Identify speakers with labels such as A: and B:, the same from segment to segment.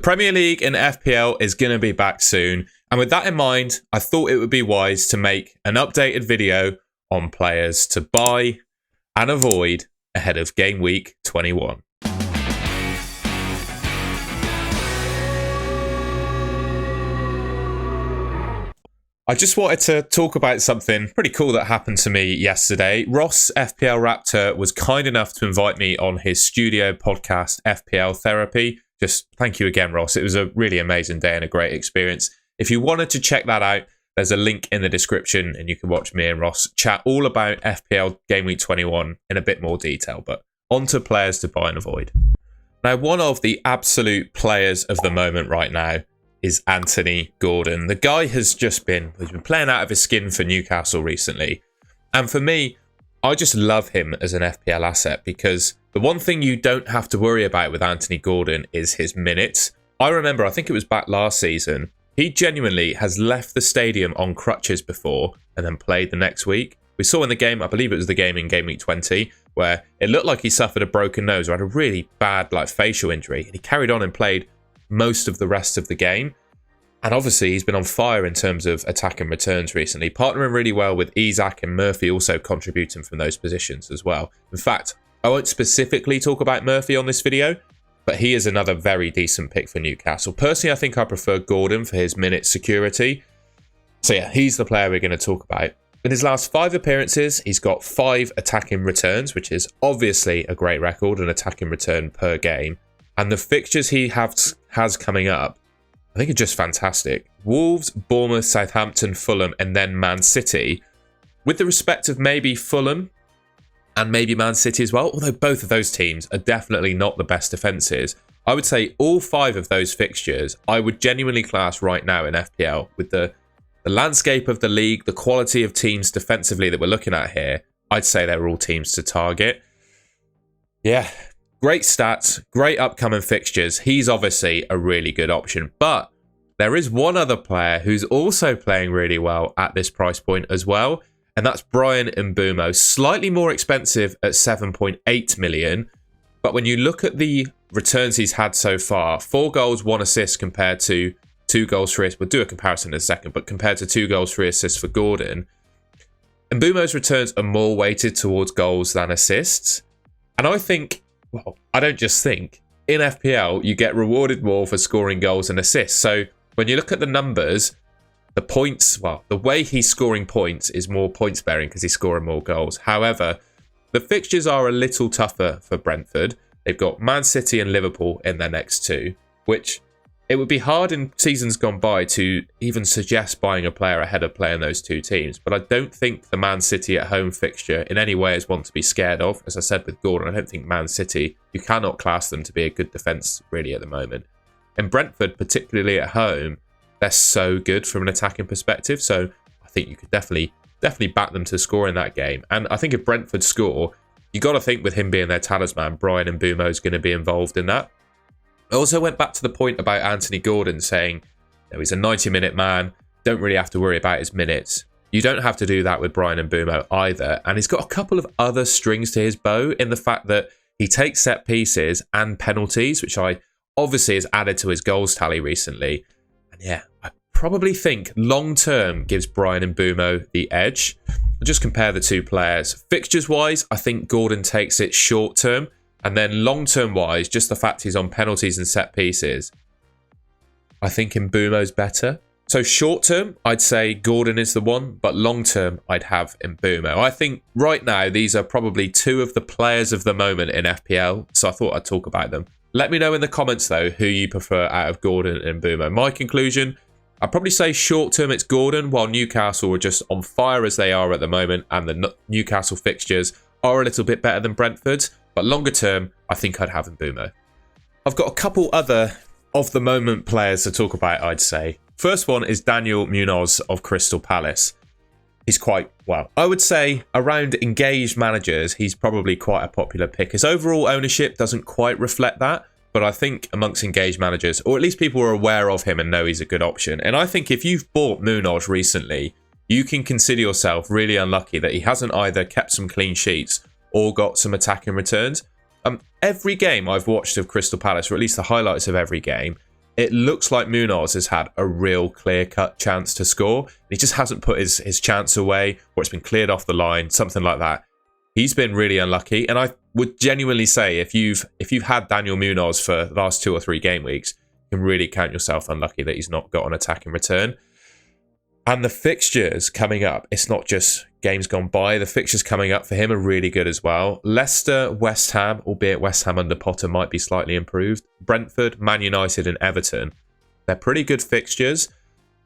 A: Premier League and FPL is going to be back soon. And with that in mind, I thought it would be wise to make an updated video on players to buy and avoid ahead of Game Week 21. I just wanted to talk about something pretty cool that happened to me yesterday. Ross, FPL Raptor, was kind enough to invite me on his studio podcast, FPL Therapy. Just thank you again, Ross. It was a really amazing day and a great experience. If you wanted to check that out, there's a link in the description and you can watch me and Ross chat all about FPL Game Week 21 in a bit more detail. But on to players to buy and avoid. Now, one of the absolute players of the moment right now is Anthony Gordon. The guy has been playing out of his skin for Newcastle recently. And for me, I just love him as an FPL asset because the one thing you don't have to worry about with Anthony Gordon is his minutes. I remember, I think it was back last season, he genuinely has left the stadium on crutches before and then played the next week. We saw in the game, I believe it was the game in Game Week 20, where it looked like he suffered a broken nose or had a really bad facial injury. And he carried on and played most of the rest of the game. And obviously he's been on fire in terms of attack and returns recently, partnering really well with Isak and Murphy, also contributing from those positions as well. In fact, I won't specifically talk about Murphy on this video, but he is another very decent pick for Newcastle. Personally, I think I prefer Gordon for his minute security. So yeah, he's the player we're going to talk about. In his last 5 appearances, he's got 5 attacking returns, which is obviously a great record, an attacking return per game. And the fixtures he has coming up, I think are just fantastic. Wolves, Bournemouth, Southampton, Fulham, and then Man City. With the respect of maybe Fulham and maybe Man City as well, although both of those teams are definitely not the best defences, I would say all 5 of those fixtures I would genuinely class right now in FPL with the landscape of the league, the quality of teams defensively that we're looking at here. I'd say they're all teams to target. Yeah. Great stats, great upcoming fixtures. He's obviously a really good option. But there is one other player who's also playing really well at this price point as well. And that's Bryan Mbeumo. Slightly more expensive at 7.8 million. But when you look at the returns he's had so far, 4 goals, 1 assist compared to 2 goals, 3 assists. We'll do a comparison in a second. But compared to 2 goals, 3 assists for Gordon, Mbeumo's returns are more weighted towards goals than assists. And I think, well, I don't just think, in FPL, you get rewarded more for scoring goals and assists. So when you look at the numbers, the points, well, the way he's scoring points is more points bearing because he's scoring more goals. However, the fixtures are a little tougher for Brentford. They've got Man City and Liverpool in their next 2, which it would be hard in seasons gone by to even suggest buying a player ahead of playing those 2 teams. But I don't think the Man City at home fixture in any way is one to be scared of. As I said with Gordon, I don't think Man City, you cannot class them to be a good defence really at the moment. And Brentford, particularly at home, they're so good from an attacking perspective. So I think you could definitely back them to score in that game. And I think if Brentford score, you got to think with him being their talisman, Bryan Mbeumo is going to be involved in that. I also went back to the point about Anthony Gordon saying, he's a 90-minute man, don't really have to worry about his minutes. You don't have to do that with Bryan Mbeumo either. And he's got a couple of other strings to his bow in the fact that he takes set pieces and penalties, which I obviously has added to his goals tally recently. And yeah, I probably think long-term gives Bryan Mbeumo the edge. Just compare the 2 players. Fixtures-wise, I think Gordon takes it short-term. And then long-term wise, just the fact he's on penalties and set pieces, I think Mbeumo's better. So short-term, I'd say Gordon is the one, but long-term, I'd have Mbeumo. I think right now, these are probably 2 of the players of the moment in FPL, so I thought I'd talk about them. Let me know in the comments, though, who you prefer out of Gordon and Mbeumo. My conclusion, I'd probably say short-term it's Gordon, while Newcastle are just on fire as they are at the moment, and the Newcastle fixtures are a little bit better than Brentford's. But longer term, I think I'd have Mbeumo. I've got a couple other of the moment players to talk about, I'd say. First one is Daniel Munoz of Crystal Palace. He's quite, well, I would say around engaged managers, he's probably quite a popular pick. His overall ownership doesn't quite reflect that, but I think amongst engaged managers, or at least people are aware of him and know he's a good option. And I think if you've bought Munoz recently, you can consider yourself really unlucky that he hasn't either kept some clean sheets or got some attacking returns. Every game I've watched of Crystal Palace, or at least the highlights of every game, it looks like Munoz has had a real clear-cut chance to score. He just hasn't put his chance away, or it's been cleared off the line, something like that. He's been really unlucky, and I would genuinely say if you've had Daniel Munoz for the last 2 or 3 game weeks, you can really count yourself unlucky that he's not got an attacking return. And the fixtures coming up, it's not just games gone by. The fixtures coming up for him are really good as well. Leicester, West Ham, albeit West Ham under Potter might be slightly improved. Brentford, Man United and Everton. They're pretty good fixtures.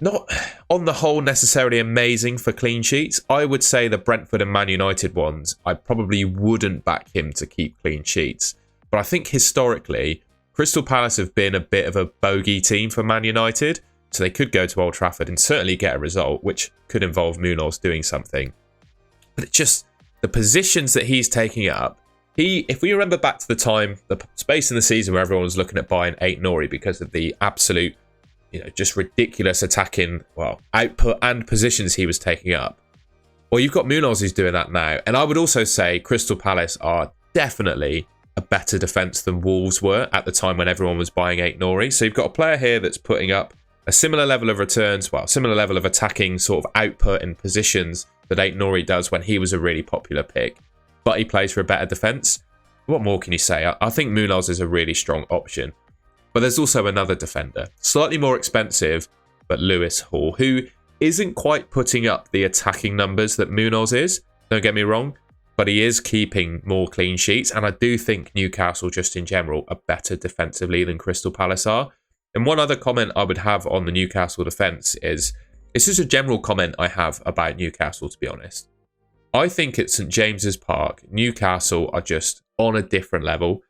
A: Not on the whole necessarily amazing for clean sheets. I would say the Brentford and Man United ones, I probably wouldn't back him to keep clean sheets. But I think historically, Crystal Palace have been a bit of a bogey team for Man United. So they could go to Old Trafford and certainly get a result, which could involve Munoz doing something. But it's just the positions that he's taking up. If we remember back to the time, the space in the season where everyone was looking at buying Aït-Nouri because of the absolute, just ridiculous attacking, output and positions he was taking up. Well, you've got Munoz who's doing that now. And I would also say Crystal Palace are definitely a better defence than Wolves were at the time when everyone was buying Aït-Nouri. So you've got a player here that's putting up a similar level of returns, similar level of attacking sort of output and positions that Aït-Nouri does when he was a really popular pick, but he plays for a better defence. What more can you say? I think Munoz is a really strong option. But there's also another defender, slightly more expensive, but Lewis Hall, who isn't quite putting up the attacking numbers that Munoz is, don't get me wrong, but he is keeping more clean sheets, and I do think Newcastle just in general are better defensively than Crystal Palace are. And one other comment I would have on the Newcastle defence is, this is a general comment I have about Newcastle, to be honest. I think at St James's Park, Newcastle are just on a different level.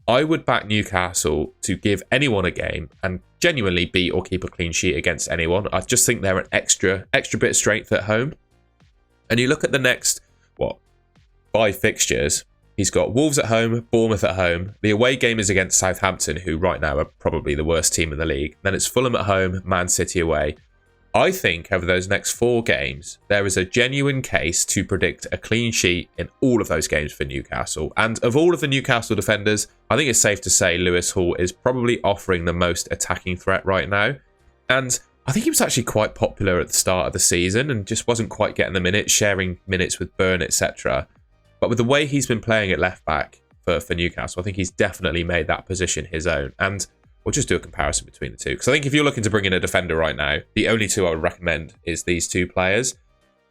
A: I would back Newcastle to give anyone a game and genuinely beat or keep a clean sheet against anyone. I just think they're an extra bit of strength at home. And you look at the next, 5 fixtures. He's got Wolves at home, Bournemouth at home. The away game is against Southampton, who right now are probably the worst team in the league. Then it's Fulham at home, Man City away. I think over those next 4 games, there is a genuine case to predict a clean sheet in all of those games for Newcastle. And of all of the Newcastle defenders, I think it's safe to say Lewis Hall is probably offering the most attacking threat right now. And I think he was actually quite popular at the start of the season and just wasn't quite getting the minutes, sharing minutes with Burn, etc. But with the way he's been playing at left back for Newcastle, I think he's definitely made that position his own. And we'll just do a comparison between the two. Because I think if you're looking to bring in a defender right now, the only 2 I would recommend is these 2 players.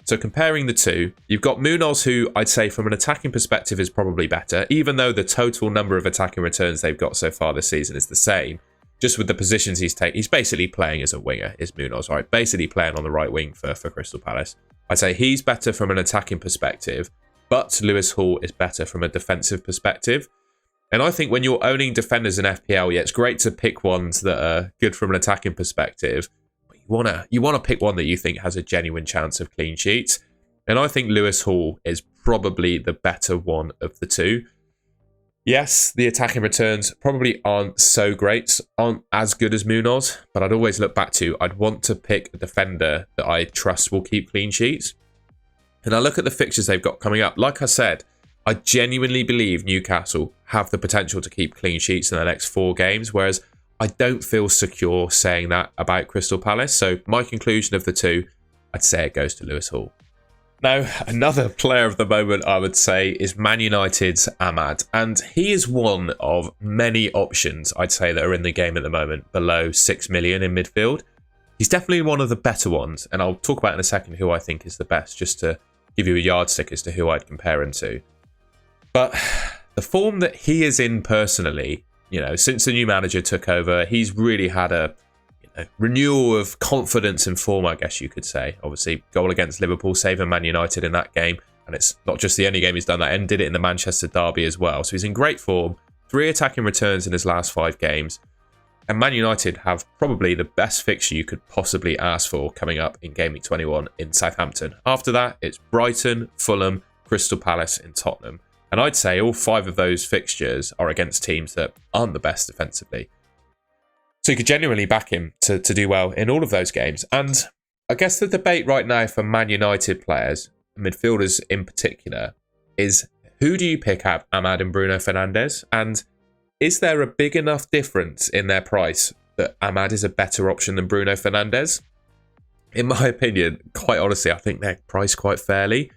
A: So comparing the 2, you've got Munoz, who I'd say from an attacking perspective is probably better, even though the total number of attacking returns they've got so far this season is the same. Just with the positions he's taking, he's basically playing as a winger, is Munoz, right? Basically playing on the right wing for Crystal Palace. I'd say he's better from an attacking perspective, but Lewis Hall is better from a defensive perspective. And I think when you're owning defenders in FPL, it's great to pick ones that are good from an attacking perspective. But you wanna pick one that you think has a genuine chance of clean sheets. And I think Lewis Hall is probably the better one of the 2. Yes, the attacking returns probably aren't so great, aren't as good as Munoz, but I'd always look back to, I'd want to pick a defender that I trust will keep clean sheets. And I look at the fixtures they've got coming up. Like I said, I genuinely believe Newcastle have the potential to keep clean sheets in the next 4 games, whereas I don't feel secure saying that about Crystal Palace. So my conclusion of the 2, I'd say it goes to Lewis Hall. Now, another player of the moment, I would say, is Man United's Ahmad. And he is one of many options, I'd say, that are in the game at the moment, below 6 million in midfield. He's definitely one of the better ones, and I'll talk about in a second who I think is the best, just to give you a yardstick as to who I'd compare him to. But the form that he is in personally, since the new manager took over, he's really had a renewal of confidence and form, I guess you could say. Obviously, goal against Liverpool, saving Man United in that game. And it's not just the only game he's done that, and did it in the Manchester derby as well. So he's in great form. 3 attacking returns in his last 5 games. And Man United have probably the best fixture you could possibly ask for coming up in Gameweek 21 in Southampton. After that, it's Brighton, Fulham, Crystal Palace and Tottenham. And I'd say all 5 of those fixtures are against teams that aren't the best defensively. So you could genuinely back him to do well in all of those games. And I guess the debate right now for Man United players, midfielders in particular, is who do you pick out, Ahmad and Bruno Fernandes? And is there a big enough difference in their price that Ahmad is a better option than Bruno Fernandes. In my opinion, quite honestly, I think they're priced quite fairly.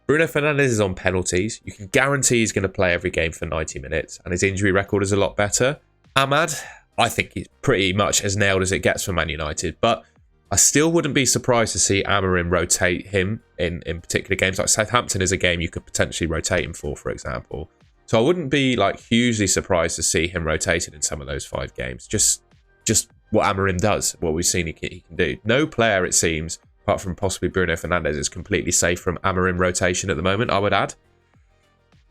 A: Bruno Fernandes is on penalties. You can guarantee he's going to play every game for 90 minutes, and his injury record is a lot better. Ahmad, I think he's pretty much as nailed as it gets for Man United, but I still wouldn't be surprised to see Amorim rotate him in particular games. Like Southampton is a game you could potentially rotate him for example. So I wouldn't be like hugely surprised to see him rotated in some of those 5 games. Just what Amorim does, what we've seen he can do. No player, it seems, apart from possibly Bruno Fernandes, is completely safe from Amorim rotation at the moment, I would add.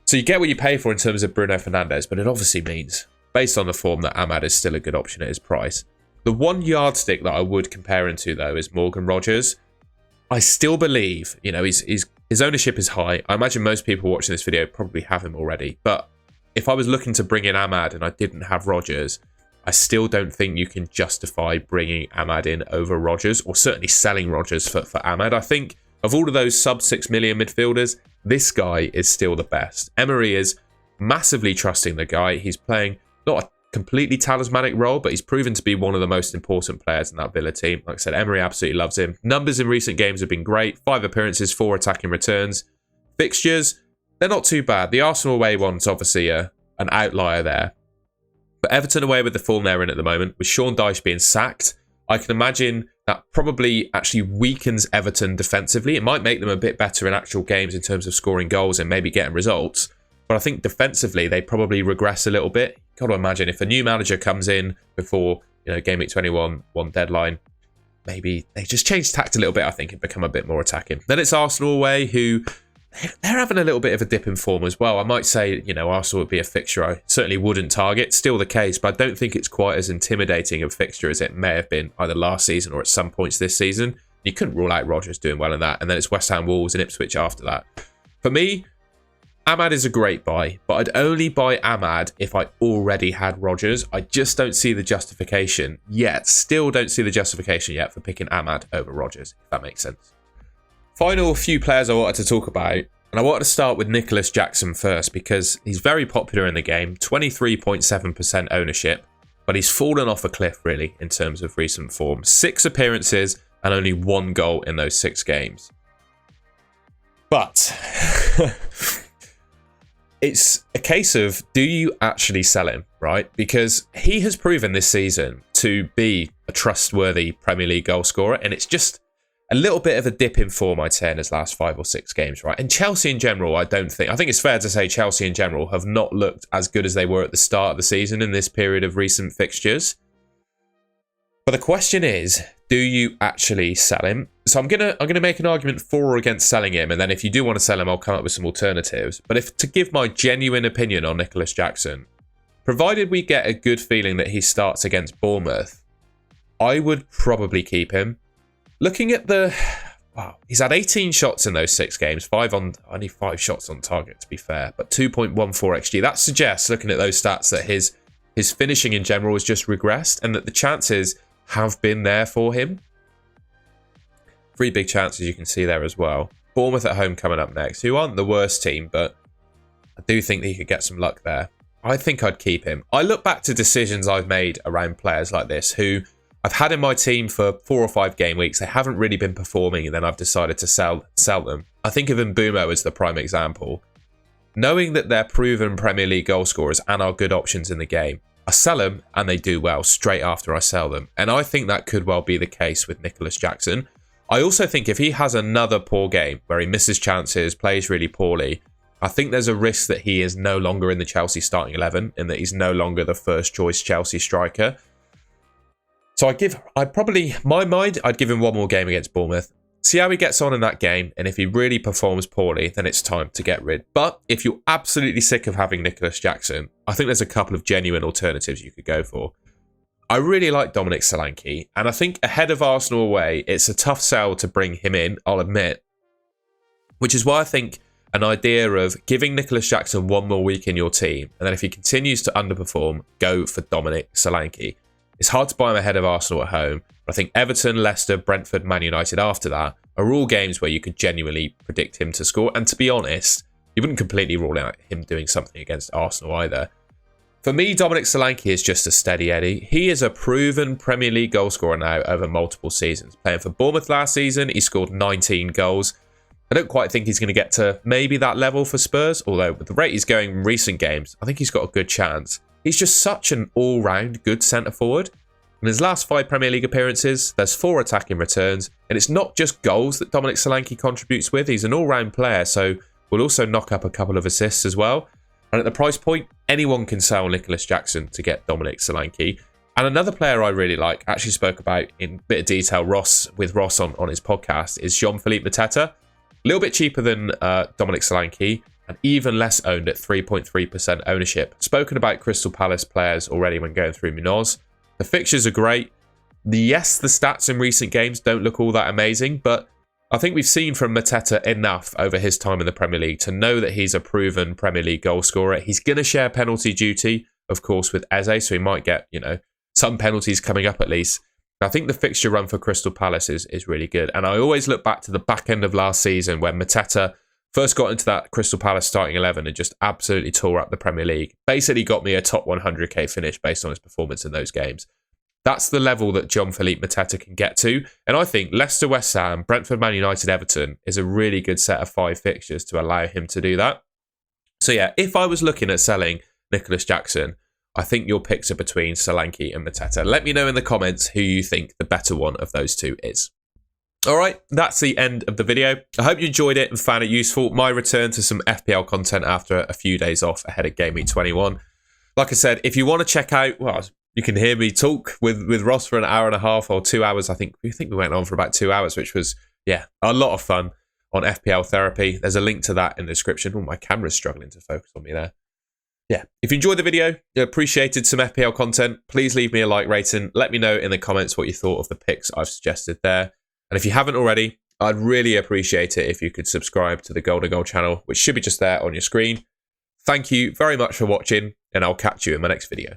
A: So you get what you pay for in terms of Bruno Fernandes, but it obviously means, based on the form, that Ahmad is still a good option at his price. The one yardstick that I would compare him to, though, is Morgan Rogers. I still believe, his ownership is high. I imagine most people watching this video probably have him already. But if I was looking to bring in Ahmad and I didn't have Rogers, I still don't think you can justify bringing Ahmad in over Rogers, or certainly selling Rogers for Ahmad. I think of all of those sub 6 million midfielders, this guy is still the best. Emery is massively trusting the guy. He's playing not a completely talismanic role, but he's proven to be one of the most important players in that Villa team. Like I said, Emery absolutely loves him. Numbers in recent games have been great. 5 appearances, 4 attacking returns. Fixtures, they're not too bad. The Arsenal away one's obviously an outlier there. But Everton away with the form they're in at the moment, with Sean Dyche being sacked, I can imagine that probably actually weakens Everton defensively. It might make them a bit better in actual games in terms of scoring goals and maybe getting results. But I think defensively, they probably regress a little bit. Got to imagine if a new manager comes in before, Gameweek 21 deadline, maybe they just change tact a little bit, I think, and become a bit more attacking. Then it's Arsenal away, who they're having a little bit of a dip in form as well. I might say, Arsenal would be a fixture I certainly wouldn't target. Still the case, but I don't think it's quite as intimidating a fixture as it may have been either last season or at some points this season. You couldn't rule out Rodgers doing well in that. And then it's West Ham, Wolves and Ipswich after that. For me, Ahmad is a great buy, but I'd only buy Ahmad if I already had Rodgers. I just don't see the justification yet. Still don't see the justification yet for picking Ahmad over Rodgers, if that makes sense. Final few players I wanted to talk about, and I wanted to start with Nicholas Jackson first because he's very popular in the game, 23.7% ownership, but he's fallen off a cliff really in terms of recent form. 6 appearances and only 1 goal in those 6 games. But it's a case of, do you actually sell him, right? Because he has proven this season to be a trustworthy Premier League goal scorer, and it's just a little bit of a dip in form, I'd say, in his last 5 or 6 games, right? And Chelsea in general, I think it's fair to say Chelsea in general have not looked as good as they were at the start of the season in this period of recent fixtures. But the question is, do you actually sell him? So I'm gonna make an argument for or against selling him, and then if you do want to sell him, I'll come up with some alternatives. But to give my genuine opinion on Nicholas Jackson, provided we get a good feeling that he starts against Bournemouth, I would probably keep him. Looking at he's had 18 shots in those 6 games, only 5 shots on target to be fair, but 2.14 XG. That suggests, looking at those stats, that his finishing in general has just regressed and that the chances have been there for him. 3 big chances you can see there as well. Bournemouth at home coming up next, who aren't the worst team, but I do think that he could get some luck there. I think I'd keep him. I look back to decisions I've made around players like this who I've had in my team for 4 or 5 game weeks. They haven't really been performing, and then I've decided to sell them. I think of Mbumo as the prime example. Knowing that they're proven Premier League goal scorers and are good options in the game, I sell them and they do well straight after I sell them. And I think that could well be the case with Nicholas Jackson. I also think if he has another poor game where he misses chances, plays really poorly, I think there's a risk that he is no longer in the Chelsea starting 11 and that he's no longer the first choice Chelsea striker. So I'd give him 1 more game against Bournemouth. See how he gets on in that game, and if he really performs poorly, then it's time to get rid. But if you're absolutely sick of having Nicholas Jackson, I think there's a couple of genuine alternatives you could go for. I really like Dominic Solanke, and I think ahead of Arsenal away, it's a tough sell to bring him in, I'll admit. Which is why I think an idea of giving Nicholas Jackson 1 more week in your team, and then if he continues to underperform, go for Dominic Solanke. It's hard to buy him ahead of Arsenal at home, but I think Everton, Leicester, Brentford, Man United after that are all games where you could genuinely predict him to score. And to be honest, you wouldn't completely rule out him doing something against Arsenal either. For me, Dominic Solanke is just a steady Eddie. He is a proven Premier League goalscorer now over multiple seasons. Playing for Bournemouth last season, he scored 19 goals. I don't quite think he's going to get to maybe that level for Spurs, although with the rate he's going in recent games, I think he's got a good chance. He's just such an all-round good centre-forward. In his last 5 Premier League appearances, there's 4 attacking returns, and it's not just goals that Dominic Solanke contributes with. He's an all-round player, so will also knock up a couple of assists as well. And at the price point, anyone can sell Nicholas Jackson to get Dominic Solanke. And another player I really like, actually spoke about in a bit of detail with Ross on his podcast, is Jean-Philippe Mateta. A little bit cheaper than Dominic Solanke, and even less owned at 3.3% ownership. Spoken about Crystal Palace players already when going through Munoz. The fixtures are great. Yes, the stats in recent games don't look all that amazing, but I think we've seen from Mateta enough over his time in the Premier League to know that he's a proven Premier League goal scorer. He's going to share penalty duty, of course, with Eze, so he might get, some penalties coming up at least. I think the fixture run for Crystal Palace is really good. And I always look back to the back end of last season when Mateta first got into that Crystal Palace starting 11 and just absolutely tore up the Premier League. Basically got me a top 100k finish based on his performance in those games. That's the level that Jean-Philippe Mateta can get to. And I think Leicester, West Ham, Brentford, Man United, Everton is a really good set of 5 fixtures to allow him to do that. So yeah, if I was looking at selling Nicholas Jackson, I think your picks are between Solanke and Mateta. Let me know in the comments who you think the better one of those two is. All right, that's the end of the video. I hope you enjoyed it and found it useful. My return to some FPL content after a few days off ahead of Gameweek 21. Like I said, if you want to check out, well, you can hear me talk with Ross for an hour and a half or 2 hours. I think we went on for about 2 hours, which was, a lot of fun on FPL Therapy. There's a link to that in the description. Oh, my camera's struggling to focus on me there. Yeah, if you enjoyed the video, you appreciated some FPL content, please leave me a like rating. Let me know in the comments what you thought of the picks I've suggested there. And if you haven't already, I'd really appreciate it if you could subscribe to the Golden Goal channel, which should be just there on your screen. Thank you very much for watching, and I'll catch you in my next video.